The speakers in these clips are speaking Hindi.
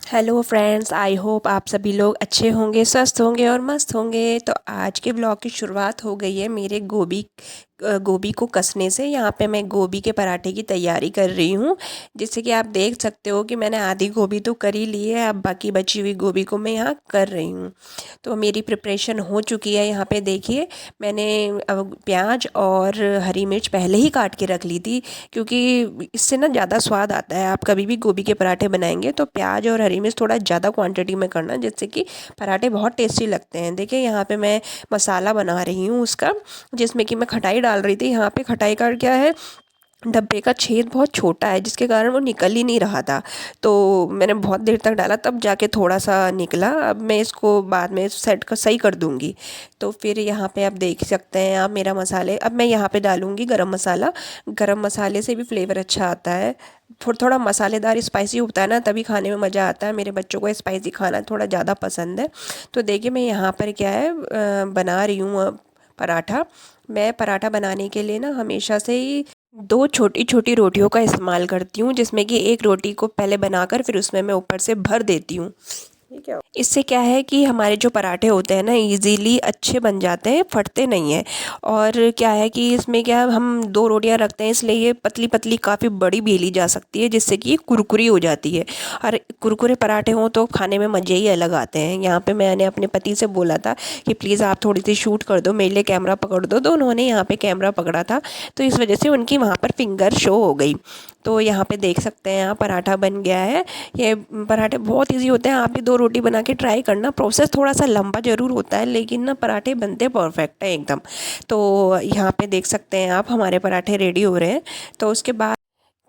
हेलो फ्रेंड्स, आई होप आप सभी लोग अच्छे होंगे, स्वस्थ होंगे और मस्त होंगे। तो आज के ब्लॉग की शुरुआत हो गई है मेरे गोभी को कसने से। यहाँ पे मैं गोभी के पराठे की तैयारी कर रही हूँ। जिससे कि आप देख सकते हो कि मैंने आधी गोभी तो कर ही ली है, अब बाकी बची हुई गोभी को मैं यहाँ कर रही हूँ। तो मेरी प्रिपरेशन हो चुकी है। यहाँ पे देखिए, मैंने प्याज और हरी मिर्च पहले ही काट के रख ली थी, क्योंकि इससे ना ज़्यादा स्वाद आता है। आप कभी भी गोभी के पराठे बनाएंगे तो प्याज और हरी मिर्च थोड़ा ज़्यादा क्वांटिटी में करना, जिससे कि पराठे बहुत टेस्टी लगते हैं। देखिए, यहाँ पे मैं मसाला बना रही हूँ उसका, जिसमें कि मैं खटाई डाल रही थी। यहाँ पे खटाई का क्या है, डब्बे का छेद बहुत छोटा है, जिसके कारण वो निकल ही नहीं रहा था। तो मैंने बहुत देर तक डाला, तब जाके थोड़ा सा निकला। अब मैं इसको बाद में सेट कर सही कर दूँगी। तो फिर यहाँ पे आप देख सकते हैं आप मेरा मसाले, अब मैं यहाँ पे डालूँगी गरम मसाला। गरम मसाले से भी फ्लेवर अच्छा आता है। थोड़ा थोड़ा मसालेदार स्पाइसी होता है ना, तभी खाने में मज़ा आता है। मेरे बच्चों को स्पाइसी खाना थोड़ा ज़्यादा पसंद है। तो देखिए, मैं यहाँ पर क्या है, बना रही हूँ पराठा। मैं पराठा बनाने के लिए ना हमेशा से ही दो छोटी छोटी रोटियों का इस्तेमाल करती हूँ, जिसमें कि एक रोटी को पहले बनाकर फिर उसमें मैं ऊपर से भर देती हूँ। ठीक है, इससे क्या है कि हमारे जो पराठे होते हैं ना, इजीली अच्छे बन जाते हैं, फटते नहीं हैं। और क्या है कि इसमें क्या, हम दो रोटियां रखते हैं, इसलिए ये पतली पतली काफ़ी बड़ी बेली जा सकती है, जिससे कि ये कुरकुरी हो जाती है। और कुरकुरे पराठे हों तो खाने में मज़े ही अलग आते हैं। यहाँ पे मैंने अपने पति से बोला था कि प्लीज़ आप थोड़ी सी शूट कर दो, मेरे लिए कैमरा पकड़ दो। तो उन्होंने यहाँ पे कैमरा पकड़ा था, तो इस वजह से उनकी वहाँ पर फिंगर शो हो गई। तो यहाँ पे देख सकते हैं आप, पराठा बन गया है। ये पराठे बहुत इजी होते हैं, आप भी दो रोटी बना के ट्राई करना। प्रोसेस थोड़ा सा लंबा ज़रूर होता है, लेकिन ना पराठे बनते परफेक्ट है एकदम। तो यहाँ पे देख सकते हैं आप, हमारे पराठे रेडी हो रहे हैं। तो उसके बाद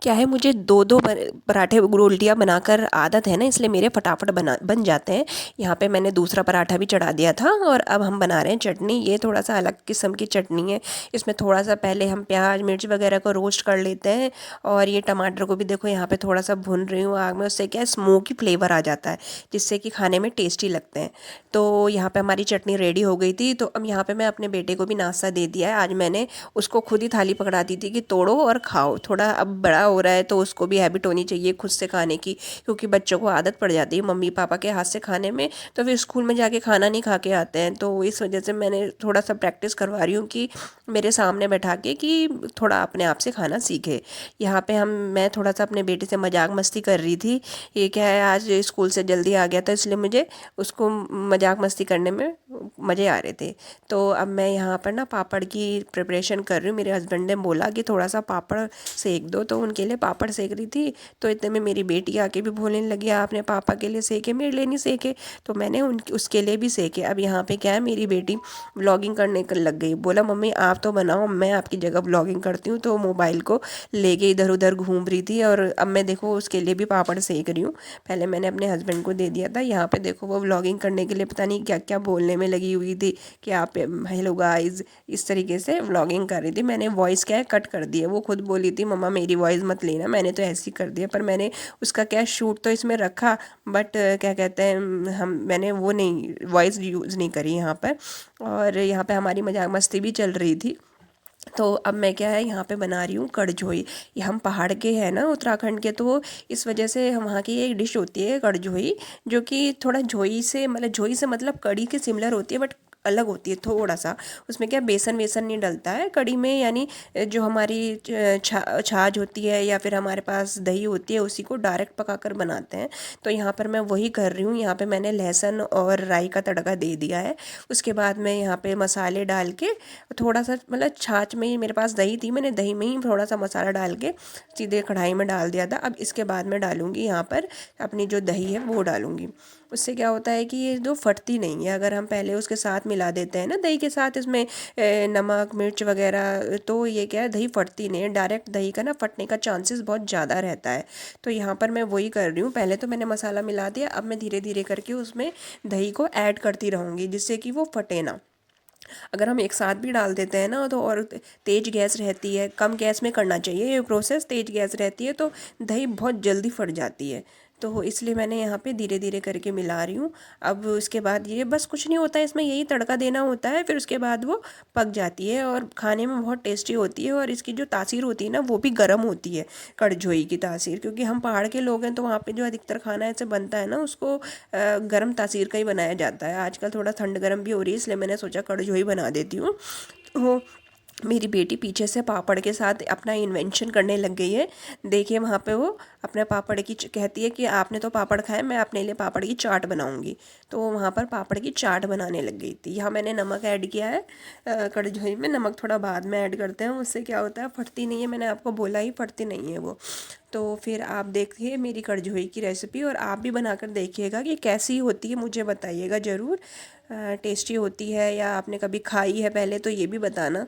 क्या है, मुझे दो दो पराठे रोटियाँ बनाकर आदत है ना, इसलिए मेरे फटाफट बन जाते हैं। यहाँ पे मैंने दूसरा पराठा भी चढ़ा दिया था, और अब हम बना रहे हैं चटनी। ये थोड़ा सा अलग किस्म की चटनी है। इसमें थोड़ा सा पहले हम प्याज मिर्च वगैरह को रोस्ट कर लेते हैं, और ये टमाटर को भी देखो यहाँ पे थोड़ा सा भून रही हूँ आग में। उससे क्या है, स्मोकी फ्लेवर आ जाता है, जिससे कि खाने में टेस्टी लगते हैं। तो यहाँ पे हमारी चटनी रेडी हो गई थी। तो अब यहाँ पे मैं अपने बेटे को भी नाश्ता दे दिया है। आज मैंने उसको खुद ही थाली पकड़ा दी थी कि तोड़ो और खाओ। थोड़ा अब बड़ा हो रहा है, तो उसको भी हैबिट होनी चाहिए खुद से खाने की, क्योंकि बच्चों को आदत पड़ जाती है मम्मी पापा के हाथ से खाने में, तो फिर स्कूल में जाके खाना नहीं खा के आते हैं। तो इस वजह से मैंने थोड़ा सा प्रैक्टिस करवा रही हूँ कि मेरे सामने बैठा के, कि थोड़ा अपने आप से खाना सीखे। यहाँ पे मैं थोड़ा सा अपने बेटे से मजाक मस्ती कर रही थी। ये क्या है, आज स्कूल से जल्दी आ गया था, इसलिए मुझे उसको मजाक मस्ती करने में मज़े आ रहे थे। तो अब मैं यहाँ पर ना पापड़ की प्रिपरेशन कर रही हूँ। मेरे हस्बैंड ने बोला कि थोड़ा सा पापड़ सेक दो, तो उनके लिए पापड़ सेक रही थी। तो इतने में मेरी बेटी आके भी बोलने लगी, आपने पापा के लिए सेके, मेरे लिए नहीं सेके। तो मैंने उसके लिए भी सेके। अब यहाँ पे क्या है, मेरी बेटी व्लॉगिंग करने लग गई। बोला, मम्मी आप तो बनाओ, मैं आपकी जगह व्लॉगिंग करती हूँ। तो मोबाइल को लेके इधर उधर घूम रही थी, और अब मैं देखो उसके लिए भी पापड़ सेक रही हूँ। पहले मैंने अपने हस्बैंड को दे दिया था। यहाँ पे देखो वो व्लॉगिंग करने के लिए पता नहीं क्या क्या बोलने में लगी हुई थी, कि आप हेलो गाइस, इस तरीके से व्लॉगिंग कर रही थी। मैंने वॉइस क्या है कट कर दी है। वो खुद बोली थी, मम्मा मेरी वॉइस मत लेना, मैंने तो ऐसे ही कर दिया। पर मैंने उसका क्या शूट तो इसमें रखा, बट क्या कहते हैं, मैंने वो नहीं, वॉइस यूज़ नहीं करी यहाँ पर। और यहाँ पे हमारी मजाक मस्ती भी चल रही थी। तो अब मैं क्या है, यहाँ पे बना रही हूँ कड़झोई। ये हम पहाड़ के हैं ना, उत्तराखंड के, तो इस वजह से हम, वहाँ की एक डिश होती है कड़झोई, जो कि थोड़ा झोई से, मतलब झोई से मतलब कड़ी के सिमिलर होती है, बट अलग होती है थोड़ा सा। उसमें क्या बेसन वेसन नहीं डलता है कड़ी में, यानी जो हमारी छाछ होती है, या फिर हमारे पास दही होती है, उसी को डायरेक्ट पकाकर बनाते हैं। तो यहाँ पर मैं वही कर रही हूँ। यहाँ पे मैंने लहसुन और राई का तड़का दे दिया है। उसके बाद मैं यहाँ पे मसाले डाल के, थोड़ा सा मतलब छाछ में ही, मेरे पास दही थी, मैंने दही में ही थोड़ा सा मसाला डाल के सीधे कढ़ाई में डाल दिया था। अब इसके बाद मैं डालूँगी यहाँ पर अपनी जो दही है वो डालूँगी। उससे क्या होता है कि ये जो फटती नहीं है, अगर हम पहले उसके साथ मिला देते हैं ना, दही के साथ इसमें नमक मिर्च वगैरह, तो ये क्या है, दही फटती नहीं है। डायरेक्ट दही का ना फटने का चांसेस बहुत ज़्यादा रहता है। तो यहाँ पर मैं वही कर रही हूँ। पहले तो मैंने मसाला मिला दिया, अब मैं धीरे धीरे करके उसमें दही को ऐड करती रहूँगी, जिससे कि वो फटे ना। अगर हम एक साथ भी डाल देते हैं ना, तो और तेज गैस रहती है, कम गैस में करना चाहिए ये प्रोसेस। तेज गैस रहती है तो दही बहुत जल्दी फट जाती है। तो इसलिए मैंने यहाँ पे धीरे धीरे करके मिला रही हूँ। अब उसके बाद ये बस कुछ नहीं होता है, इसमें यही तड़का देना होता है, फिर उसके बाद वो पक जाती है और खाने में बहुत टेस्टी होती है। और इसकी जो तासीर होती है ना, वो भी गर्म होती है, कड़झोई की तासीर, क्योंकि हम पहाड़ के लोग हैं तो वहाँ पे जो अधिकतर खाना ऐसे बनता है ना, उसको गर्म तासीर का ही बनाया जाता है। आजकल थोड़ा ठंड गर्म भी हो रही है, इसलिए मैंने सोचा कड़झोई बना देती हूँ। तो मेरी बेटी पीछे से पापड़ के साथ अपना इन्वेंशन करने लग गई है। देखिए वहाँ पे वो अपने पापड़ की कहती है कि आपने तो पापड़ खाए, मैं अपने लिए पापड़ की चाट बनाऊंगी। तो वो वहाँ पर पापड़ की चाट बनाने लग गई थी। यहाँ मैंने नमक ऐड किया है कड़छुई में। नमक थोड़ा बाद में ऐड करते हैं, उससे क्या होता है, फटती नहीं है। मैंने आपको बोला ही, फटती नहीं है वो। तो फिर आप देखिए मेरी कड़झोई की रेसिपी, और आप भी बनाकर देखिएगा कि कैसी होती है, मुझे बताइएगा ज़रूर। टेस्टी होती है या आपने कभी खाई है पहले, तो ये भी बताना।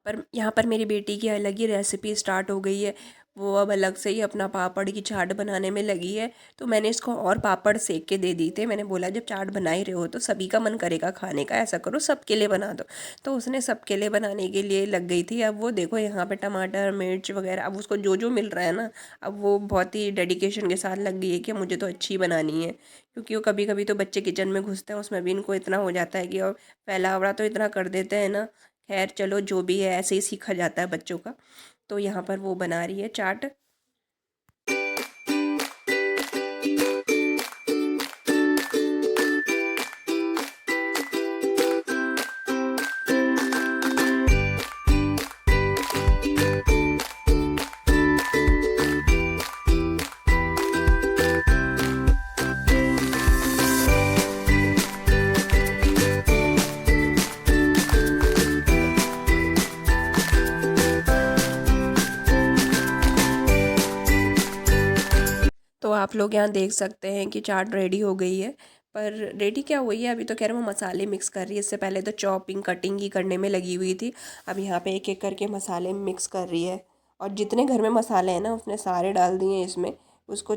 पर यहाँ पर मेरी बेटी की अलग ही रेसिपी स्टार्ट हो गई है। वो अब अलग से ही अपना पापड़ की चाट बनाने में लगी है। तो मैंने इसको और पापड़ सेक के दे दिए थे। मैंने बोला जब चाट बना ही रहे हो तो सभी का मन करेगा खाने का, ऐसा करो सबके लिए बना दो। तो उसने सबके लिए बनाने के लिए लग गई थी। अब वो देखो यहाँ पे टमाटर मिर्च वगैरह, अब उसको जो जो मिल रहा है ना, अब वो बहुत ही डेडिकेशन के साथ लग गई है कि मुझे तो अच्छी बनानी है। क्योंकि वो कभी कभी तो बच्चे किचन में घुसते हैं, उसमें भी इनको इतना हो जाता है कि और फैलावड़ा तो इतना कर देते हैं ना। खैर चलो, जो भी है ऐसे ही सीखा जाता है बच्चों का। तो यहाँ पर वो बना रही है चाट। तो आप लोग यहाँ देख सकते हैं कि चाट रेडी हो गई है। पर रेडी क्या हुई है, अभी तो कह रहे वो मसाले मिक्स कर रही है। इससे पहले तो चॉपिंग कटिंग ही करने में लगी हुई थी। अब यहाँ पे एक एक करके मसाले मिक्स कर रही है। और जितने घर में मसाले हैं ना, उसने सारे डाल दिए हैं इसमें। उसको